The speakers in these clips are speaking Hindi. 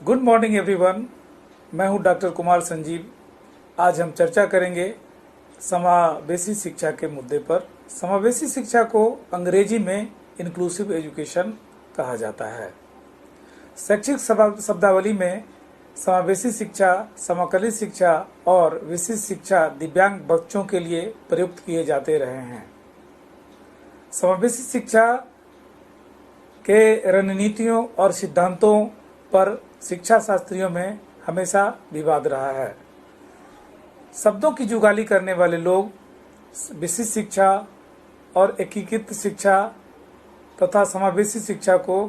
Good morning everyone. मैं हूं डॉक्टर कुमार संजीव। आज हम चर्चा करेंगे समावेशी शिक्षा के मुद्दे पर। समावेशी शिक्षा को अंग्रेजी में इंक्लूसिव एजुकेशन कहा जाता है। शैक्षिक शब्दावली में समावेशी शिक्षा, समकालीन शिक्षा और विशिष्ट शिक्षा दिव्यांग बच्चों के लिए प्रयुक्त किए जाते रहे हैं। समावेशी शिक्षा के रणनीतियों और सिद्धांतों पर शिक्षा शास्त्रियों में हमेशा विवाद रहा है। शब्दों की जुगाली करने वाले लोग विशिष्ट शिक्षा और एकीकृत शिक्षा तथा समावेशी शिक्षा को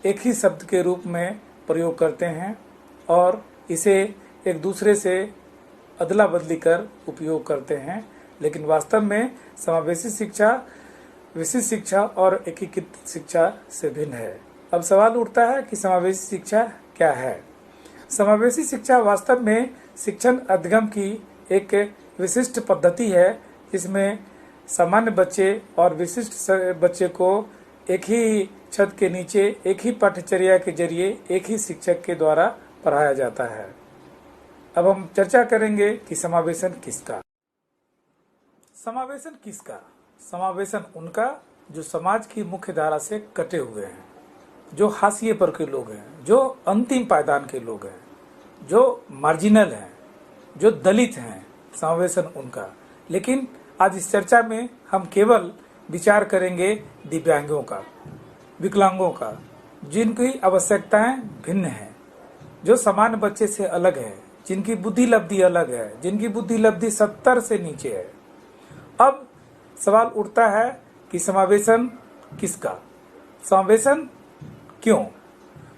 एक ही शब्द के रूप में प्रयोग करते हैं और इसे एक दूसरे से अदला बदली कर उपयोग करते हैं, लेकिन वास्तव में समावेशी शिक्षा विशिष्ट शिक्षा और एकीकृत शिक्षा से भिन्न है। अब सवाल उठता है कि समावेशी शिक्षा क्या है। समावेशी शिक्षा वास्तव में शिक्षण अधिगम की एक विशिष्ट पद्धति है, जिसमें सामान्य बच्चे और विशिष्ट बच्चे को एक ही छत के नीचे एक ही पाठ्यचर्या के जरिए एक ही शिक्षक के द्वारा पढ़ाया जाता है। अब हम चर्चा करेंगे कि समावेशन किसका। समावेशन किसका? समावेशन उनका जो समाज की मुख्य धारा से कटे हुए हैं, जो हाशिए पर के लोग हैं, जो अंतिम पायदान के लोग हैं, जो मार्जिनल हैं, जो दलित हैं। समावेशन उनका। लेकिन आज इस चर्चा में हम केवल विचार करेंगे दिव्यांगों का, विकलांगों का, जिनकी आवश्यकताएं भिन्न हैं, जो सामान्य बच्चे से अलग है, जिनकी बुद्धि लब्धि अलग है, जिनकी बुद्धि लब्धि 70 से नीचे है। अब सवाल उठता है कि समावेशन किसका? समावेशन क्यों?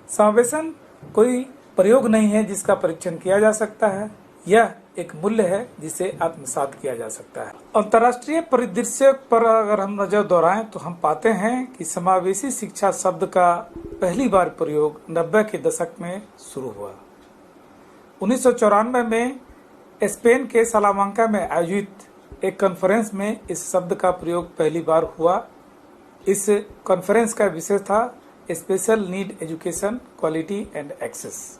समावेशन कोई प्रयोग नहीं है जिसका परीक्षण किया जा सकता है। यह एक मूल्य है जिसे आत्मसात किया जा सकता है। अंतर्राष्ट्रीय परिदृश्य पर अगर हम नजर दौड़ाएं तो हम पाते हैं कि समावेशी शिक्षा शब्द का पहली बार प्रयोग 90 के दशक में शुरू हुआ। 1994 में स्पेन के सलामांका में आयोजित एक कॉन्फ्रेंस में इस शब्द का प्रयोग पहली बार हुआ। इस कॉन्फ्रेंस का विषय था special need education, quality and access.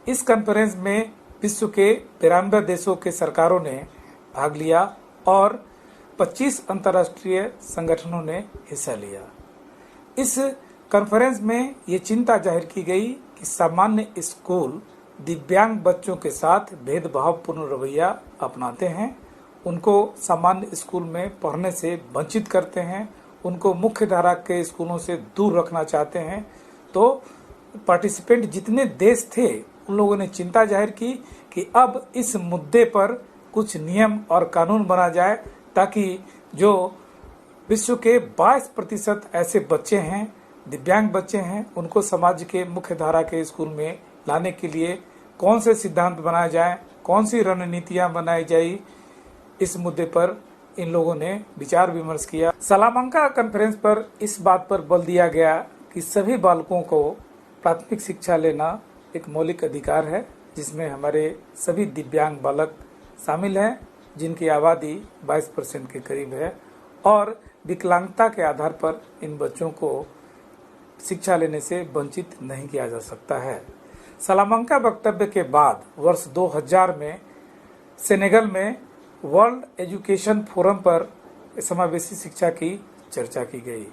इस कॉन्फ्रेंस में विश्व के 92 देशों के सरकारों ने भाग लिया और 25 अंतर्राष्ट्रीय संगठनों ने हिस्सा लिया। इस कॉन्फ्रेंस में ये चिंता जाहिर की गई कि सामान्य स्कूल दिव्यांग बच्चों के साथ भेदभावपूर्ण रवैया अपनाते हैं, उनको सामान्य स्कूल में पढ़ने से वंचित करते हैं, उनको मुख्य धारा के स्कूलों से दूर रखना चाहते हैं। तो पार्टिसिपेंट जितने देश थे उन लोगों ने चिंता जाहिर की कि अब इस मुद्दे पर कुछ नियम और कानून बना जाए, ताकि जो विश्व के 22% ऐसे बच्चे हैं, दिव्यांग बच्चे हैं, उनको समाज के मुख्य धारा के स्कूल में लाने के लिए कौन से सिद्धांत बनाए जाए, कौन सी रणनीतियां बनाई जाए, इस मुद्दे पर इन लोगों ने विचार विमर्श किया। सलामांका कॉन्फ्रेंस पर इस बात पर बल दिया गया कि सभी बालकों को प्राथमिक शिक्षा लेना एक मौलिक अधिकार है, जिसमें हमारे सभी दिव्यांग बालक शामिल हैं, जिनकी आबादी 22% के करीब है, और विकलांगता के आधार पर इन बच्चों को शिक्षा लेने से वंचित नहीं किया जा सकता है। सलामांका वक्तव्य के बाद वर्ष 2000 में सेनेगल में वर्ल्ड एजुकेशन फोरम पर समावेशी शिक्षा की चर्चा की गई।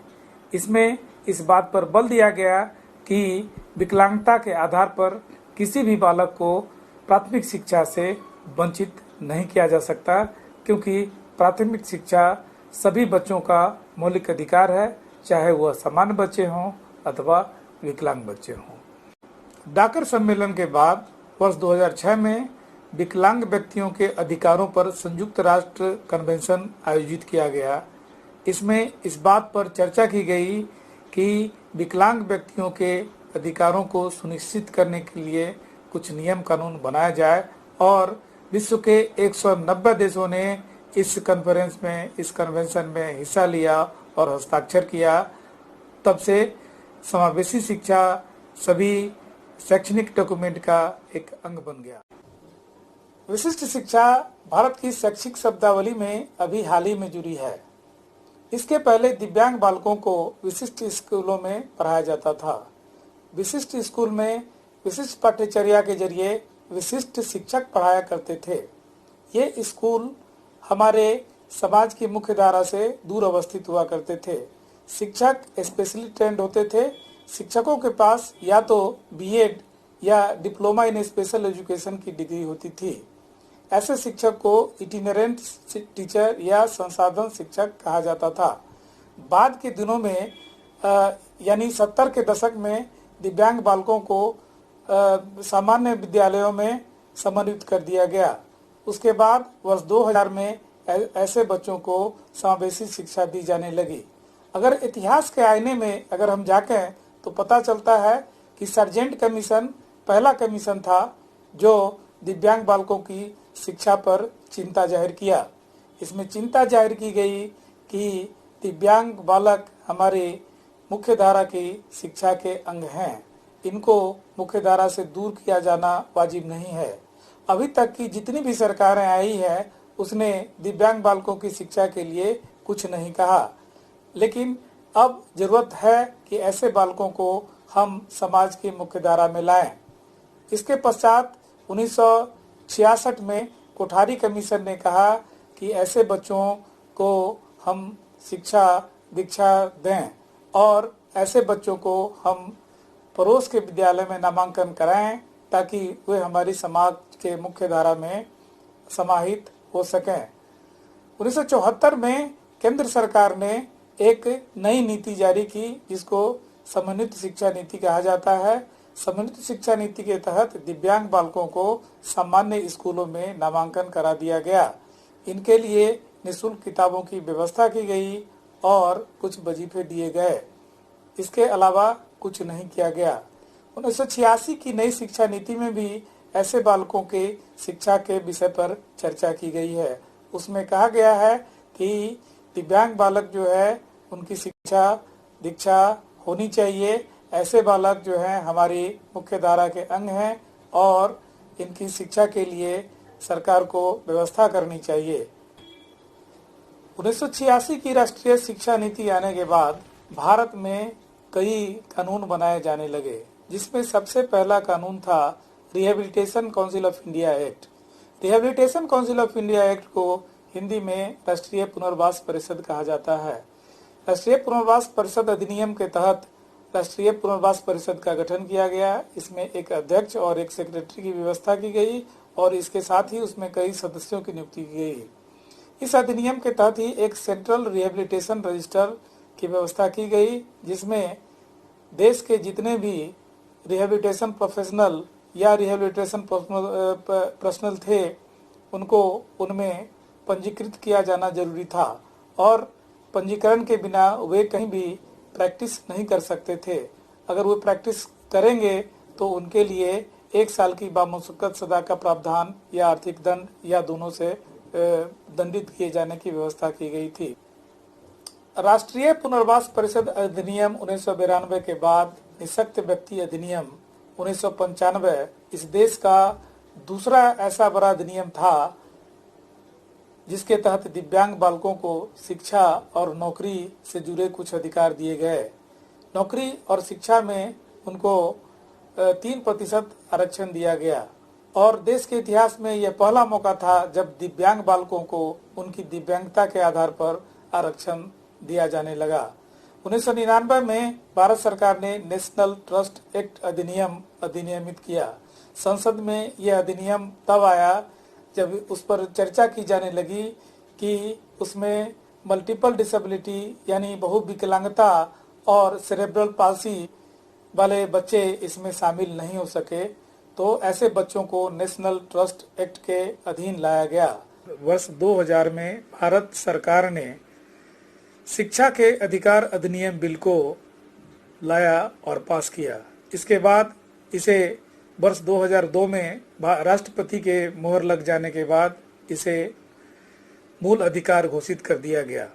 इसमें इस बात पर बल दिया गया कि विकलांगता के आधार पर किसी भी बालक को प्राथमिक शिक्षा से वंचित नहीं किया जा सकता, क्योंकि प्राथमिक शिक्षा सभी बच्चों का मौलिक अधिकार है, चाहे वह सामान्य बच्चे हों अथवा विकलांग बच्चे हों। डाकर सम्मेलन के बाद वर्ष 2006 में विकलांग व्यक्तियों के अधिकारों पर संयुक्त राष्ट्र कन्वेंशन आयोजित किया गया। इसमें इस बात पर चर्चा की गई कि विकलांग व्यक्तियों के अधिकारों को सुनिश्चित करने के लिए कुछ नियम कानून बनाया जाए, और विश्व के 190 देशों ने इस कन्वेंशन में हिस्सा लिया और हस्ताक्षर किया। तब से समावेशी शिक्षा सभी शैक्षणिक डॉक्यूमेंट का एक अंग बन गया। विशिष्ट शिक्षा भारत की शैक्षिक शब्दावली में अभी हाल ही में जुड़ी है। इसके पहले दिव्यांग बालकों को विशिष्ट स्कूलों में पढ़ाया जाता था। विशिष्ट स्कूल में विशिष्ट पाठ्यचर्या के जरिए विशिष्ट शिक्षक पढ़ाया करते थे। ये स्कूल हमारे समाज की मुख्य धारा से दूर अवस्थित हुआ करते थे। शिक्षक स्पेशली ट्रेंड होते थे। शिक्षकों के पास या तो बीएड या डिप्लोमा इन स्पेशल एजुकेशन की डिग्री होती थी। ऐसे शिक्षक को इटिनरेंट टीचर या संसाधन शिक्षक कहा जाता था। बाद के दिनों में यानी 70 के दशक में दिव्यांग बालकों को सामान्य विद्यालयों में समन्वित कर दिया गया। उसके बाद वर्ष 2000 में ऐसे बच्चों को समावेशी शिक्षा दी जाने लगी। अगर इतिहास के आईने में अगर हम जाके तो पता चलता है कि सर्जेंट कमीशन पहला कमीशन था जो दिव्यांग बालकों की शिक्षा पर चिंता जाहिर किया। इसमें चिंता जाहिर की गई कि दिव्यांग बालक हमारे मुख्य धारा की शिक्षा के अंग हैं, इनको मुख्य धारा से दूर किया जाना वाजिब नहीं है। अभी तक की जितनी भी सरकारें आई है उसने दिव्यांग बालकों की शिक्षा के लिए कुछ नहीं कहा, लेकिन अब जरूरत है कि ऐसे बालकों को हम समाज की मुख्य धारा में लाएं। इसके पश्चात 1966 में कोठारी कमीशन ने कहा कि ऐसे बच्चों को हम शिक्षा दीक्षा दें और ऐसे बच्चों को हम पड़ोस के विद्यालय में नामांकन कराएं ताकि वे हमारी समाज के मुख्य धारा में समाहित हो सकें। 1974 में केंद्र सरकार ने एक नई नीति जारी की जिसको समन्वित शिक्षा नीति कहा जाता है। समन्वित शिक्षा नीति के तहत दिव्यांग बालकों को सामान्य स्कूलों में नामांकन करा दिया गया। इनके लिए निःशुल्क किताबों की व्यवस्था की गई और कुछ वजीफे दिए गए। इसके अलावा कुछ नहीं किया गया। 1986 की नई शिक्षा नीति में भी ऐसे बालकों के शिक्षा के विषय पर चर्चा की गई है। उसमें कहा गया है कि दिव्यांग बालक जो है उनकी शिक्षा दीक्षा होनी चाहिए। ऐसे बालक जो हैं हमारी मुख्य धारा के अंग हैं और इनकी शिक्षा के लिए सरकार को व्यवस्था करनी चाहिए। 1986 की राष्ट्रीय शिक्षा नीति आने के बाद भारत में कई कानून बनाए जाने लगे, जिसमें सबसे पहला कानून था rehabilitation council of India act. Rehabilitation council of India act को हिंदी में राष्ट्रीय पुनर्वास परिषद कहा जाता है। राष्ट्रीय पुनर्वास परिषद अधिनियम के तहत राष्ट्रीय पुनर्वास परिषद का गठन किया गया। इसमें एक अध्यक्ष और एक सेक्रेटरी की व्यवस्था की गई और इसके साथ ही उसमें कई सदस्यों की नियुक्ति की गई। इस अधिनियम के तहत ही एक सेंट्रल रिहेबिलिटेशन रजिस्टर की व्यवस्था की गई, जिसमें देश के जितने भी रिहेबिलिटेशन प्रोफेशनल या रिहेबिलिटेशन पर्सनल थे उनको उनमें पंजीकृत किया जाना जरूरी था और पंजीकरण के बिना वे कहीं भी प्रैक्टिस नहीं कर सकते थे। अगर वो प्रैक्टिस करेंगे तो उनके लिए 1 साल की बामुशक्कत सजा का प्रावधान या आर्थिक दंड या दोनों से दंडित किए जाने की व्यवस्था की गई थी। राष्ट्रीय पुनर्वास परिषद अधिनियम 1992 के बाद निःशक्त व्यक्ति अधिनियम 1995 इस देश का दूसरा ऐसा बड़ा अधिनियम था जिसके तहत दिव्यांग बालकों को शिक्षा और नौकरी से जुड़े कुछ अधिकार दिए गए। नौकरी और शिक्षा में उनको 3% आरक्षण दिया गया और देश के इतिहास में यह पहला मौका था जब दिव्यांग बालकों को उनकी दिव्यांगता के आधार पर आरक्षण दिया जाने लगा। 1999 में भारत सरकार ने नेशनल ट्रस्ट एक्ट अधिनियमित किया। संसद में यह अधिनियम तब आया जब उस पर चर्चा की जाने लगी कि उसमें मल्टीपल डिसेबिलिटी यानी बहुविकलांगता और सेरेब्रल पाल्सी वाले बच्चे इसमें शामिल नहीं हो सके, तो ऐसे बच्चों को नेशनल ट्रस्ट एक्ट के अधीन लाया गया। वर्ष 2000 में भारत सरकार ने शिक्षा के अधिकार अधिनियम बिल को लाया और पास किया। इसके बाद इसे वर्ष 2002 में राष्ट्रपति के मोहर लग जाने के बाद इसे मूल अधिकार घोषित कर दिया गया।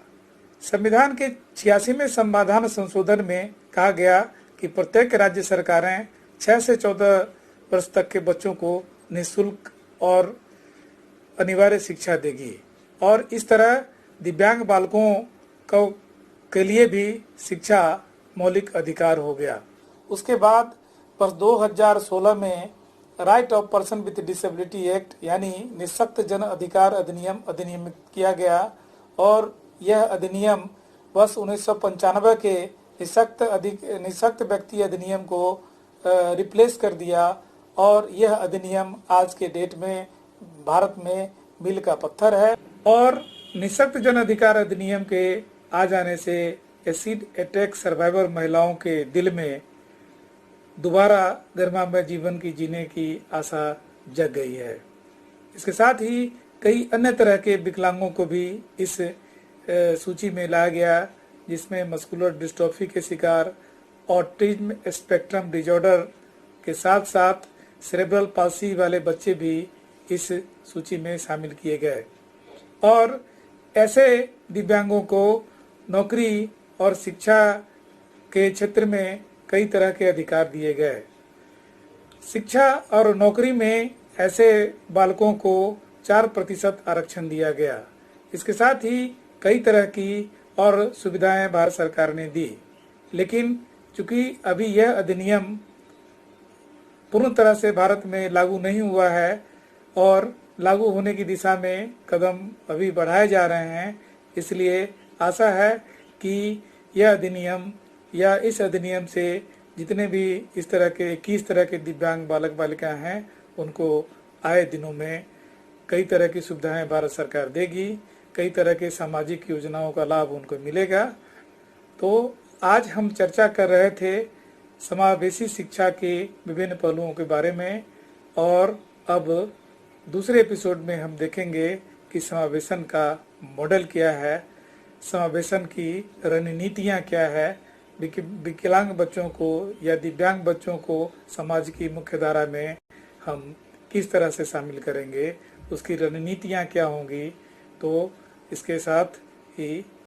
संविधान के 86वें संविधान संशोधन में कहा गया कि प्रत्येक राज्य सरकारें 6 से 14 वर्ष तक के बच्चों को निःशुल्क और अनिवार्य शिक्षा देगी और इस तरह दिव्यांग बालकों के लिए भी शिक्षा मौलिक अधिकार हो गया। उसके बाद वर्ष 2016 में right of person with disability act यानी निःशक्त जन अधिकार अधिनियम अधिनियमित किया गया और यह अधिनियम वर्ष 1995 के निःशक्त व्यक्ति अधिनियम को रिप्लेस कर दिया और यह अधिनियम आज के डेट में भारत में मील का पत्थर है। और निःशक्त जन अधिकार अधिनियम के आ जाने से एसिड अटैक सर्वाइवर महिलाओं के दिल में दोबारा गरिमामय जीवन की जीने की आशा जग गई है। इसके साथ ही कई अन्य तरह के विकलांगों को भी इस सूची में लाया गया, जिसमें मस्कुलर डिस्ट्रोफी के शिकार, ऑटिज्म स्पेक्ट्रम डिसऑर्डर के साथ साथ सेरेब्रल पाल्सी वाले बच्चे भी इस सूची में शामिल किए गए। और ऐसे दिव्यांगों को नौकरी और शिक्षा के क्षेत्र में कई तरह के अधिकार दिए गए। शिक्षा और नौकरी में ऐसे बालकों को 4% आरक्षण दिया गया। इसके साथ ही कई तरह की और सुविधाएं भारत सरकार ने दी, लेकिन चूंकि अभी यह अधिनियम पूर्ण तरह से भारत में लागू नहीं हुआ है और लागू होने की दिशा में कदम अभी बढ़ाए जा रहे हैं, इसलिए आशा है कि यह अधिनियम या इस अधिनियम से जितने भी इस तरह के 21 तरह के दिव्यांग बालक बालिका हैं उनको आए दिनों में कई तरह की सुविधाएं भारत सरकार देगी, कई तरह के सामाजिक योजनाओं का लाभ उनको मिलेगा। तो आज हम चर्चा कर रहे थे समावेशी शिक्षा के विभिन्न पहलुओं के बारे में और अब दूसरे एपिसोड में हम देखेंगे कि समावेशन का मॉडल क्या है, समावेशन की रणनीतियाँ क्या है, विकलांग बच्चों को या दिव्यांग बच्चों को समाज की मुख्य धारा में हम किस तरह से शामिल करेंगे, उसकी रणनीतियाँ क्या होंगी। तो इसके साथ ही